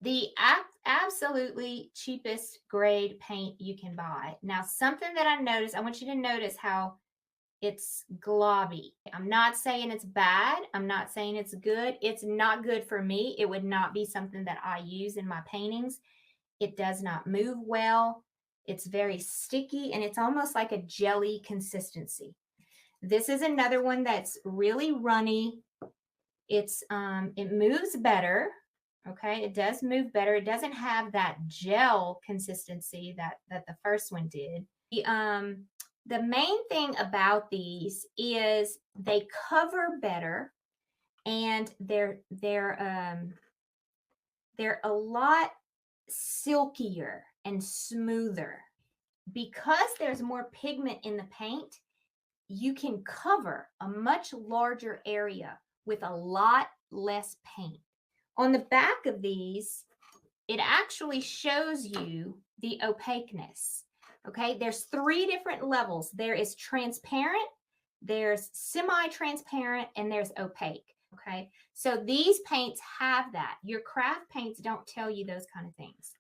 The absolutely cheapest grade paint you can buy. Now, something that I noticed, I want you to notice how it's globby. I'm not saying it's bad. I'm not saying it's good. It's not good for me. It would not be something that I use in my paintings. It does not move well. It's very sticky and it's almost like a jelly consistency. This is another one that's really runny. It moves better. Okay, it does move better. It doesn't have that gel consistency that the first one did. The main thing about these is they cover better, and they're a lot silkier and smoother. Because there's more pigment in the paint, you can cover a much larger area with a lot less paint. On the back of these, it actually shows you the opaqueness. Okay, there's 3 different levels. There is transparent, there's semi-transparent, and there's opaque. Okay, so these paints have that. Your craft paints don't tell you those kind of things.